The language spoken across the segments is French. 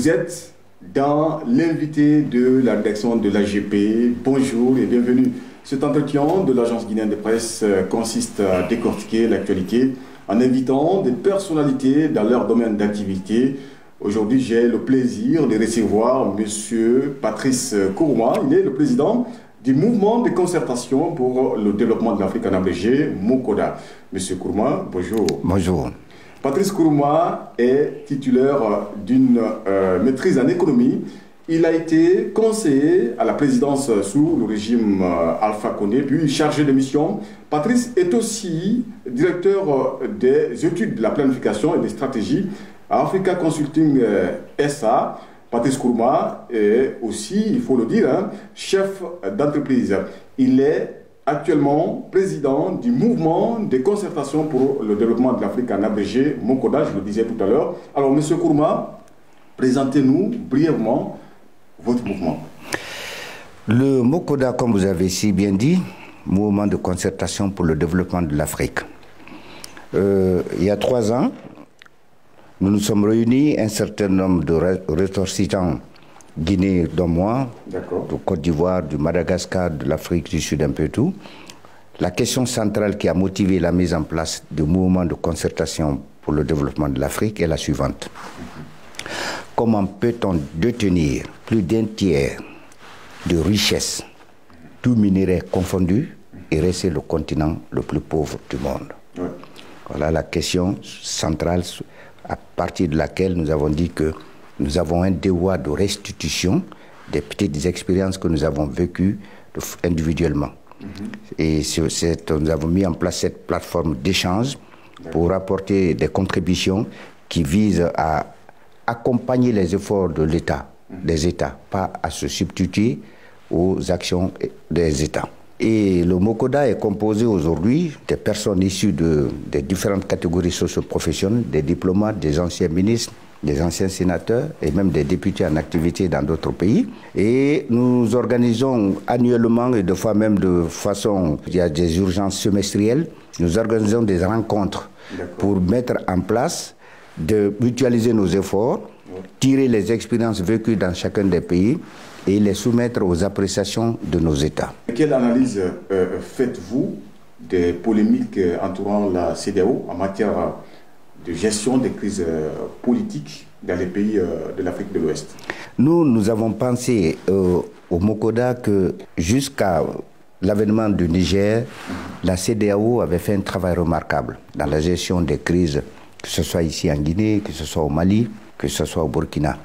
Vous êtes dans l'invité de la rédaction de l'AGP. Bonjour et bienvenue. Cet entretien de l'agence guinéenne de presse consiste à décortiquer l'actualité en invitant des personnalités dans leur domaine d'activité. Aujourd'hui, j'ai le plaisir de recevoir M. Patrice Kourouma. Il est le président du mouvement de concertation pour le développement de l'Afrique en abrégé, MOCODA. M. Kourouma, bonjour. Bonjour. Patrice Kourouma est titulaire d'une maîtrise en économie. Il a été conseiller à la présidence sous le régime Alpha Condé, puis chargé de mission. Patrice est aussi directeur des études de la planification et des stratégies à Africa Consulting SA. Patrice Kourouma est aussi, il faut le dire, chef d'entreprise. Il est actuellement président du mouvement de concertation pour le développement de l'Afrique en abrégé, MOCODA, je le disais tout à l'heure. Alors, M. Kourouma, présentez-nous brièvement votre mouvement. Le MOCODA, comme vous avez si bien dit, mouvement de concertation pour le développement de l'Afrique. Il y a 3 ans, nous nous sommes réunis, un certain nombre de ressortissants Guinée, dont moi, de Côte d'Ivoire, du Madagascar, de l'Afrique du Sud, un peu tout. La question centrale qui a motivé la mise en place du mouvement de concertation pour le développement de l'Afrique est la suivante. Comment peut-on détenir plus d'un tiers de richesses, tout minerai confondu, et rester le continent le plus pauvre du monde? Voilà la question centrale à partir de laquelle nous avons dit que nous avons un devoir de restitution des petites expériences que nous avons vécues individuellement. Et nous avons mis en place cette plateforme d'échange pour apporter des contributions qui visent à accompagner les efforts de l'État, des États, pas à se substituer aux actions des États. Et le MOCODA est composé aujourd'hui des personnes issues des différentes catégories socio-professionnelles, des diplomates, des anciens ministres, des anciens sénateurs et même des députés en activité dans d'autres pays. Et nous organisons annuellement et des fois même de façon, il y a des urgences semestrielles, nous organisons des rencontres pour mettre en place, de mutualiser nos efforts, tirer les expériences vécues dans chacun des pays et les soumettre aux appréciations de nos États. Quelle analyse faites-vous des polémiques entourant la CEDEAO en matière de gestion des crises politiques dans les pays de l'Afrique de l'Ouest? Nous avons pensé au MOCODA que jusqu'à l'avènement du Niger, la CEDEAO avait fait un travail remarquable dans la gestion des crises, que ce soit ici en Guinée, que ce soit au Mali, que ce soit au Burkina.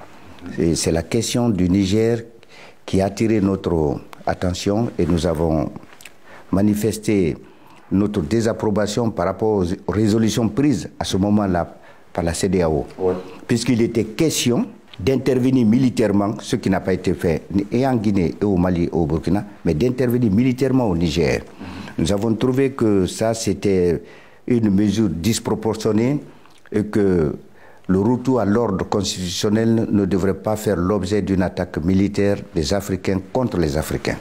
C'est la question du Niger qui a attiré notre attention et nous avons manifesté notre désapprobation par rapport aux résolutions prises à ce moment-là par la CEDEAO. Puisqu'il était question d'intervenir militairement, ce qui n'a pas été fait et en Guinée, et au Mali, et au Burkina, mais d'intervenir militairement au Niger. Nous avons trouvé que ça, c'était une mesure disproportionnée et que le retour à l'ordre constitutionnel ne devrait pas faire l'objet d'une attaque militaire des Africains contre les Africains.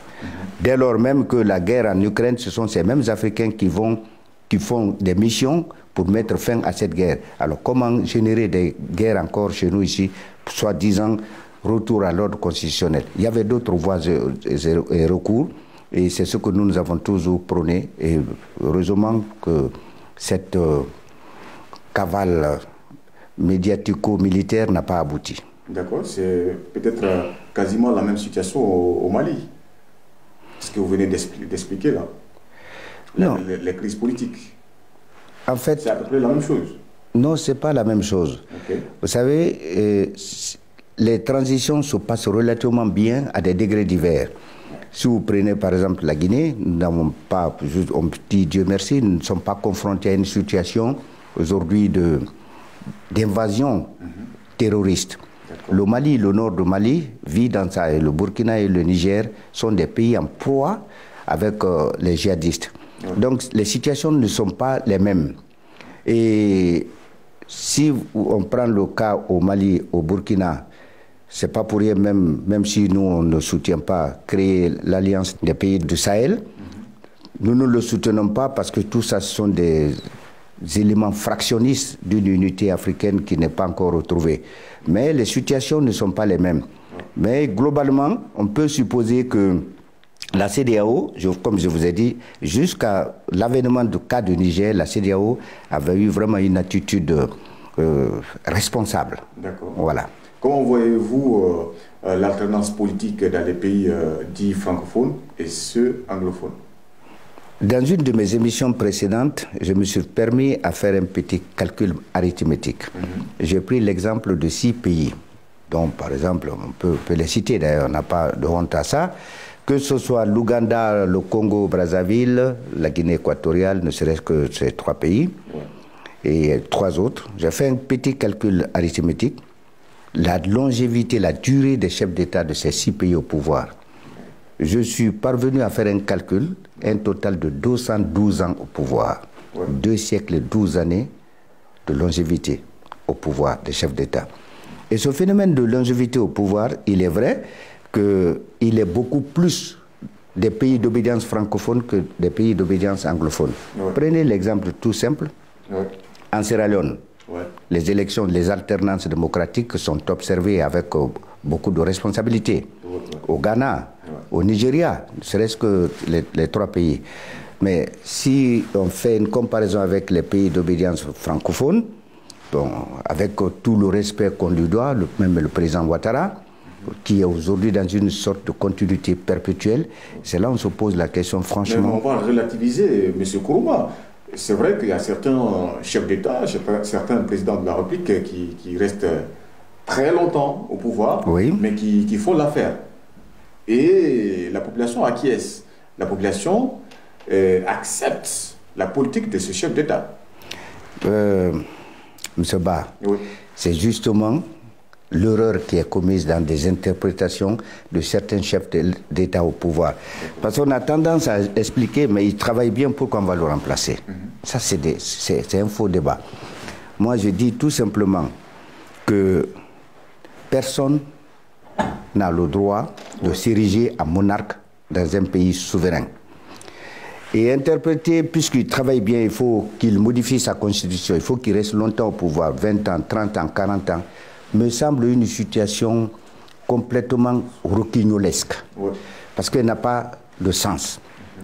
Dès lors même que la guerre en Ukraine, ce sont ces mêmes Africains qui font des missions pour mettre fin à cette guerre. Alors comment générer des guerres encore chez nous ici, soi-disant retour à l'ordre constitutionnel? Il y avait d'autres voies et recours, et c'est ce que nous avons toujours prôné. Et heureusement que cette cavale médiatico-militaire n'a pas abouti. D'accord, c'est peut-être quasiment la même situation au Mali. Ce que vous venez d'expliquer là. Non. Les crises politiques. En fait, c'est à peu près la même chose. Non, c'est pas la même chose. Vous savez, les transitions se passent relativement bien à des degrés divers. Si vous prenez par exemple la Guinée, nous n'avons pas, on dit Dieu merci, nous ne sommes pas confrontés à une situation aujourd'hui d'invasion terroriste. Le Mali, le nord du Mali, vit dans ça, et le Burkina et le Niger sont des pays en proie avec les djihadistes. Donc les situations ne sont pas les mêmes. Et si on prend le cas au Mali, au Burkina, c'est pas pour rien, même si nous on ne soutient pas créer l'alliance des pays du Sahel, nous ne le soutenons pas parce que tout ça ce sont des éléments fractionnistes d'une unité africaine qui n'est pas encore retrouvée. Mais les situations ne sont pas les mêmes. Mais globalement, on peut supposer que la CEDEAO, comme je vous ai dit, jusqu'à l'avènement du cas du Niger, la CEDEAO avait eu vraiment une attitude responsable. D'accord. Voilà. Comment voyez-vous l'alternance politique dans les pays dits francophones et ceux anglophones? Dans une de mes émissions précédentes, je me suis permis à faire un petit calcul arithmétique. J'ai pris l'exemple de 6 pays, dont par exemple, on peut les citer d'ailleurs, on n'a pas de honte à ça, que ce soit l'Ouganda, le Congo-Brazzaville, la Guinée équatoriale, ne serait-ce que ces 3 pays, et 3 autres. J'ai fait un petit calcul arithmétique. La longévité, la durée des chefs d'État de ces 6 pays au pouvoir. Je suis parvenu à faire un calcul, un total de 212 ans au pouvoir. 2 siècles et 12 années de longévité au pouvoir des chefs d'État. Et ce phénomène de longévité au pouvoir, il est vrai qu'il est beaucoup plus des pays d'obédience francophone que des pays d'obédience anglophone. Prenez l'exemple tout simple. En Sierra Leone, les élections, les alternances démocratiques sont observées avec beaucoup de responsabilités. Au Ghana, au Nigeria, ne serait-ce que les 3 pays. Mais si on fait une comparaison avec les pays d'obédience francophone, bon, avec tout le respect qu'on lui doit, même le président Ouattara, qui est aujourd'hui dans une sorte de continuité perpétuelle, c'est là où on se pose la question franchement. Mais on va relativiser, M. Kourouma. C'est vrai qu'il y a certains chefs d'État, certains présidents de la République qui restent très longtemps au pouvoir, mais qui font l'affaire. Et la population acquiesce. La population accepte la politique de ce chef d'État. M. Ba, c'est justement l'erreur qui est commise dans des interprétations de certains chefs d'État au pouvoir. Parce qu'on a tendance à expliquer, mais il travaille bien, pourquoi on va le remplacer. Ça, c'est un faux débat. Moi, je dis tout simplement que personne n'a le droit de s'ériger en monarque dans un pays souverain. Et interpréter, puisqu'il travaille bien, il faut qu'il modifie sa constitution, il faut qu'il reste longtemps au pouvoir, 20 ans, 30 ans, 40 ans, me semble une situation complètement roquignolesque, parce qu'elle n'a pas de sens.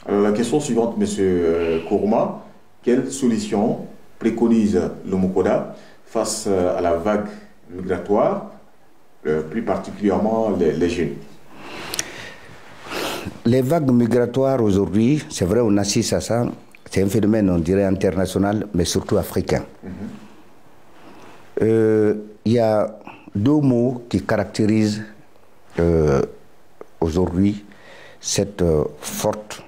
Alors, la question suivante, M. Kourouma, quelle solution préconise le Mokoda face à la vague migratoire, plus particulièrement les jeunes? Les vagues migratoires aujourd'hui, c'est vrai, on assiste à ça, c'est un phénomène, on dirait, international, mais surtout africain. Il y a 2 mots qui caractérisent aujourd'hui cette forte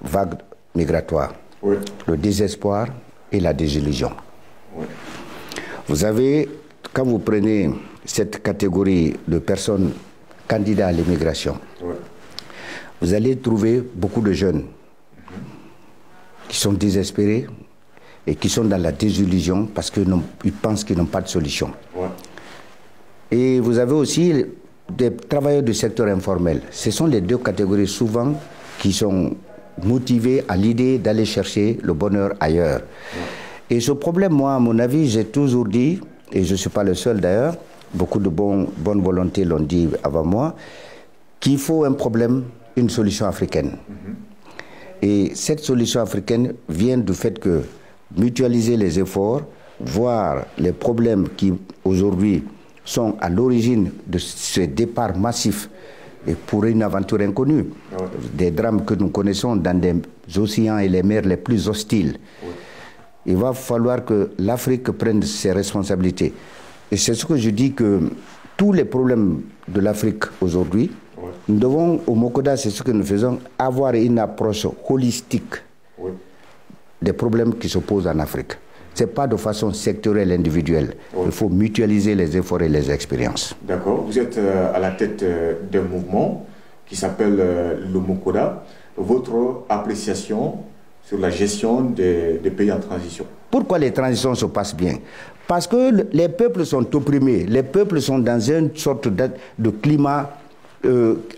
vague migratoire. Le désespoir et la désillusion. Vous avez, quand vous prenez cette catégorie de personnes candidats à l'immigration, vous allez trouver beaucoup de jeunes qui sont désespérés et qui sont dans la désillusion parce qu'ils pensent qu'ils n'ont pas de solution. Et vous avez aussi des travailleurs du secteur informel. Ce sont les 2 catégories souvent qui sont motivés à l'idée d'aller chercher le bonheur ailleurs. Et ce problème, moi, à mon avis, j'ai toujours dit, et je ne suis pas le seul d'ailleurs, beaucoup de bonne volonté l'ont dit avant moi, qu'il faut un problème, une solution africaine. Et cette solution africaine vient du fait que mutualiser les efforts, voir les problèmes qui aujourd'hui sont à l'origine de ce départ massif et pour une aventure inconnue, des drames que nous connaissons dans des océans et les mers les plus hostiles. Il va falloir que l'Afrique prenne ses responsabilités. Et c'est ce que je dis, que tous les problèmes de l'Afrique aujourd'hui, nous devons, au Mokoda, c'est ce que nous faisons, avoir une approche holistique des problèmes qui se posent en Afrique. Ce n'est pas de façon sectorielle, individuelle. Il faut mutualiser les efforts et les expériences. D'accord. Vous êtes à la tête d'un mouvement qui s'appelle le Mokoda. Votre appréciation sur la gestion des pays en transition? Pourquoi les transitions se passent bien? Parce que les peuples sont opprimés. Les peuples sont dans une sorte de climat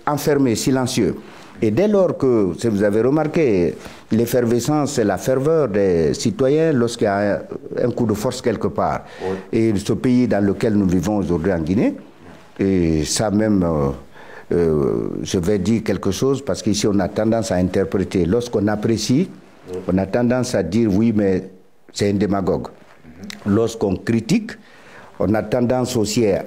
enfermé, silencieux. Et dès lors que, si vous avez remarqué, l'effervescence, c'est la ferveur des citoyens lorsqu'il y a un coup de force quelque part. Oui. Et ce pays dans lequel nous vivons aujourd'hui en Guinée, et ça même, je vais dire quelque chose, parce qu'ici on a tendance à interpréter, lorsqu'on apprécie, oui, on a tendance à dire oui, mais c'est un démagogue. Lorsqu'on critique, on a tendance aussi à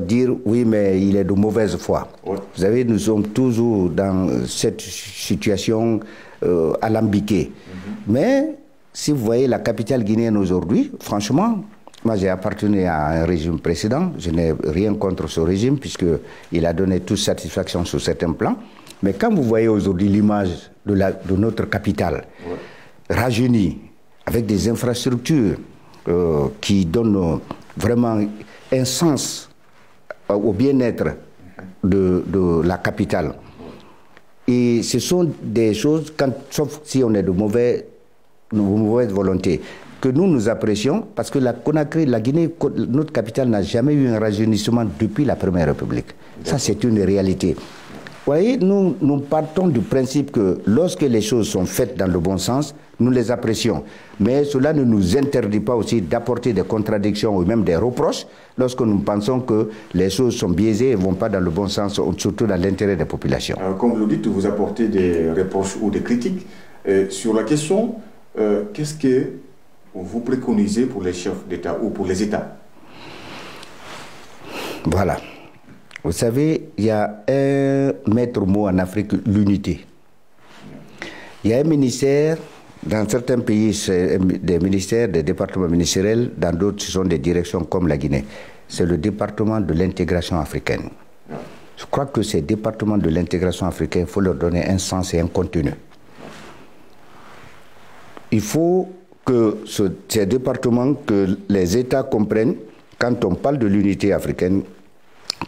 dire oui, mais il est de mauvaise foi. Oui. Vous savez, nous sommes toujours dans cette situation alambiquée. Mais si vous voyez la capitale guinéenne aujourd'hui, franchement, moi j'ai appartenu à un régime précédent, je n'ai rien contre ce régime puisqu'il a donné toute satisfaction sur certains plans. Mais quand vous voyez aujourd'hui l'image de notre capitale, oui, rajeunie, avec des infrastructures qui donnent vraiment un sens au bien-être de la capitale. Et ce sont des choses, sauf si on est de mauvaise volonté, que nous apprécions, parce que la Conakry, la Guinée, notre capitale n'a jamais eu un rajeunissement depuis la Première République. Ça, c'est une réalité. Vous voyez, nous partons du principe que lorsque les choses sont faites dans le bon sens, nous les apprécions. Mais cela ne nous interdit pas aussi d'apporter des contradictions ou même des reproches lorsque nous pensons que les choses sont biaisées et ne vont pas dans le bon sens, surtout dans l'intérêt des populations. Comme vous le dites, vous apportez des reproches ou des critiques. Sur la question, qu'est-ce que vous préconisez pour les chefs d'État ou pour les États? Voilà. Vous savez, il y a un maître mot en Afrique, l'unité. Il y a un ministère, dans certains pays, c'est des ministères, des départements ministériels, dans d'autres, ce sont des directions comme la Guinée. C'est le département de l'intégration africaine. Je crois que ces départements de l'intégration africaine, il faut leur donner un sens et un contenu. Il faut que ces départements, que les États comprennent, quand on parle de l'unité africaine,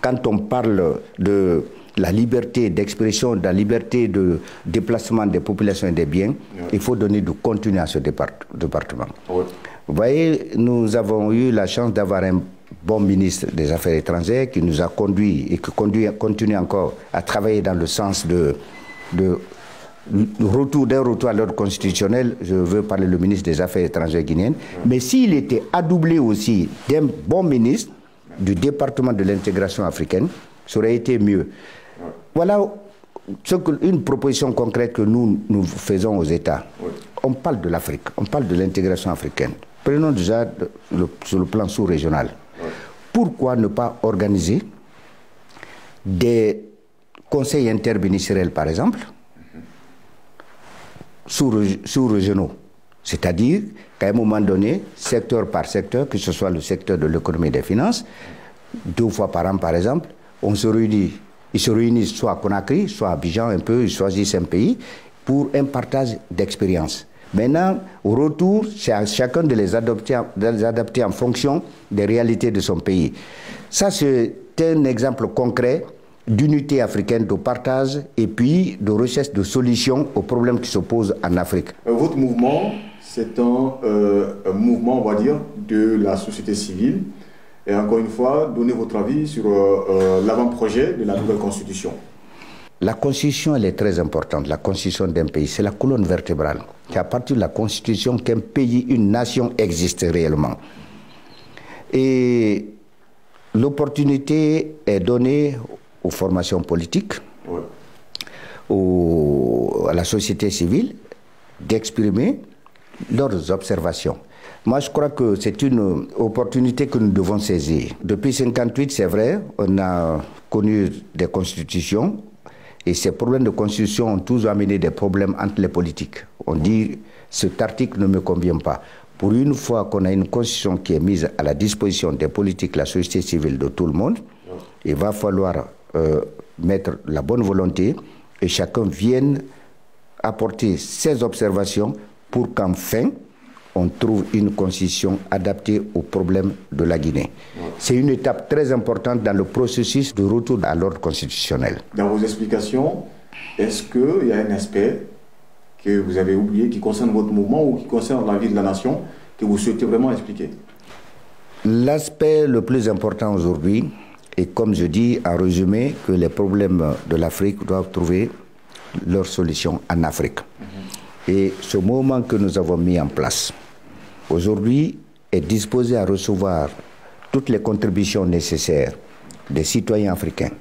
quand on parle de la liberté d'expression, de la liberté de déplacement des populations et des biens, oui, il faut donner du contenu à ce département. Oui. Vous voyez, nous avons eu la chance d'avoir un bon ministre des Affaires étrangères qui nous a conduit et qui continue encore à travailler dans le sens d'un retour à l'ordre constitutionnel. Je veux parler du ministre des Affaires étrangères guinéen. Oui. Mais s'il était adoublé aussi d'un bon ministre du département de l'intégration africaine, ça aurait été mieux. Voilà une proposition concrète que nous faisons aux États. Oui. On parle de l'Afrique, on parle de l'intégration africaine. Prenons déjà sur le plan sous-régional. Oui. Pourquoi ne pas organiser des conseils interministériels, par exemple, sous-régionaux? C'est-à-dire qu'à un moment donné, secteur par secteur, que ce soit le secteur de l'économie et des finances, 2 fois par an, par exemple, on se réunit. Ils se réunissent soit à Conakry, soit à Abidjan, un peu, ils choisissent un pays pour un partage d'expérience. Maintenant, au retour, c'est à chacun de les adapter en fonction des réalités de son pays. Ça, c'est un exemple concret d'unité africaine, de partage et puis de recherche de solutions aux problèmes qui se posent en Afrique. Votre mouvement, c'est un mouvement, on va dire, de la société civile. Et encore une fois, donnez votre avis sur l'avant-projet de la nouvelle constitution. La constitution, elle est très importante. La constitution d'un pays, c'est la colonne vertébrale. C'est à partir de la constitution qu'un pays, une nation existe réellement. Et l'opportunité est donnée aux formations politiques, oui, à la société civile, d'exprimer leurs observations. Moi, je crois que c'est une opportunité que nous devons saisir. Depuis 1958, c'est vrai, on a connu des constitutions et ces problèmes de constitution ont toujours amené des problèmes entre les politiques. On dit, cet article ne me convient pas. Pour une fois qu'on a une constitution qui est mise à la disposition des politiques, la société civile, de tout le monde, il va falloir mettre la bonne volonté et chacun vienne apporter ses observations pour qu'enfin, on trouve une constitution adaptée aux problèmes de la Guinée. C'est une étape très importante dans le processus de retour à l'ordre constitutionnel. Dans vos explications, est-ce qu'il y a un aspect que vous avez oublié qui concerne votre mouvement ou qui concerne la vie de la nation que vous souhaitez vraiment expliquer? L'aspect le plus important aujourd'hui est, comme je dis, en résumé, que les problèmes de l'Afrique doivent trouver leurs solutions en Afrique. Et ce mouvement que nous avons mis en place, aujourd'hui, est disposé à recevoir toutes les contributions nécessaires des citoyens africains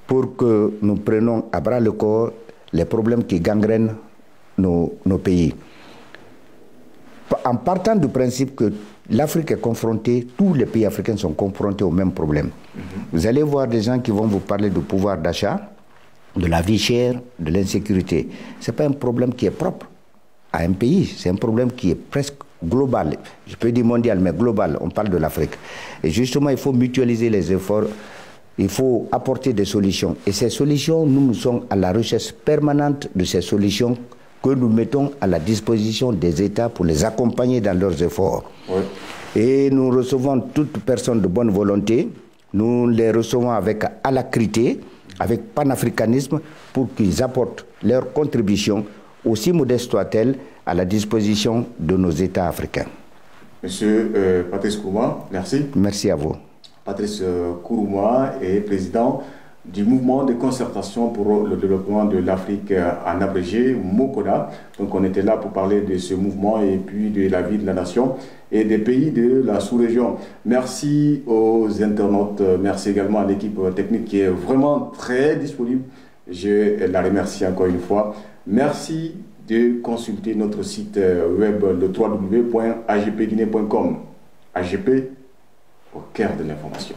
pour que nous prenions à bras le corps les problèmes qui gangrènent nos pays. En partant du principe que l'Afrique est confrontée, tous les pays africains sont confrontés au même problème. Vous allez voir des gens qui vont vous parler du pouvoir d'achat, de la vie chère, de l'insécurité. Ce n'est pas un problème qui est propre à un pays, c'est un problème qui est presque global. Je peux dire mondial, mais global, on parle de l'Afrique. Et justement, il faut mutualiser les efforts, il faut apporter des solutions. Et ces solutions, nous sommes à la recherche permanente de ces solutions que nous mettons à la disposition des États pour les accompagner dans leurs efforts. Oui. Et nous recevons toute personne de bonne volonté, nous les recevons avec alacrité, avec panafricanisme, pour qu'ils apportent leur contribution, aussi modeste soit-elle, à la disposition de nos États africains. Monsieur Patrice Kourouma, merci. Merci à vous. Patrice Kourouma est président du mouvement de concertation pour le développement de l'Afrique, en abrégé, MOCODA. Donc on était là pour parler de ce mouvement et puis de la vie de la nation et des pays de la sous-région. Merci aux internautes, merci également à l'équipe technique qui est vraiment très disponible. Je la remercie encore une fois. Merci de consulter notre site web, le www.agpguinée.com. AGP au cœur de l'information.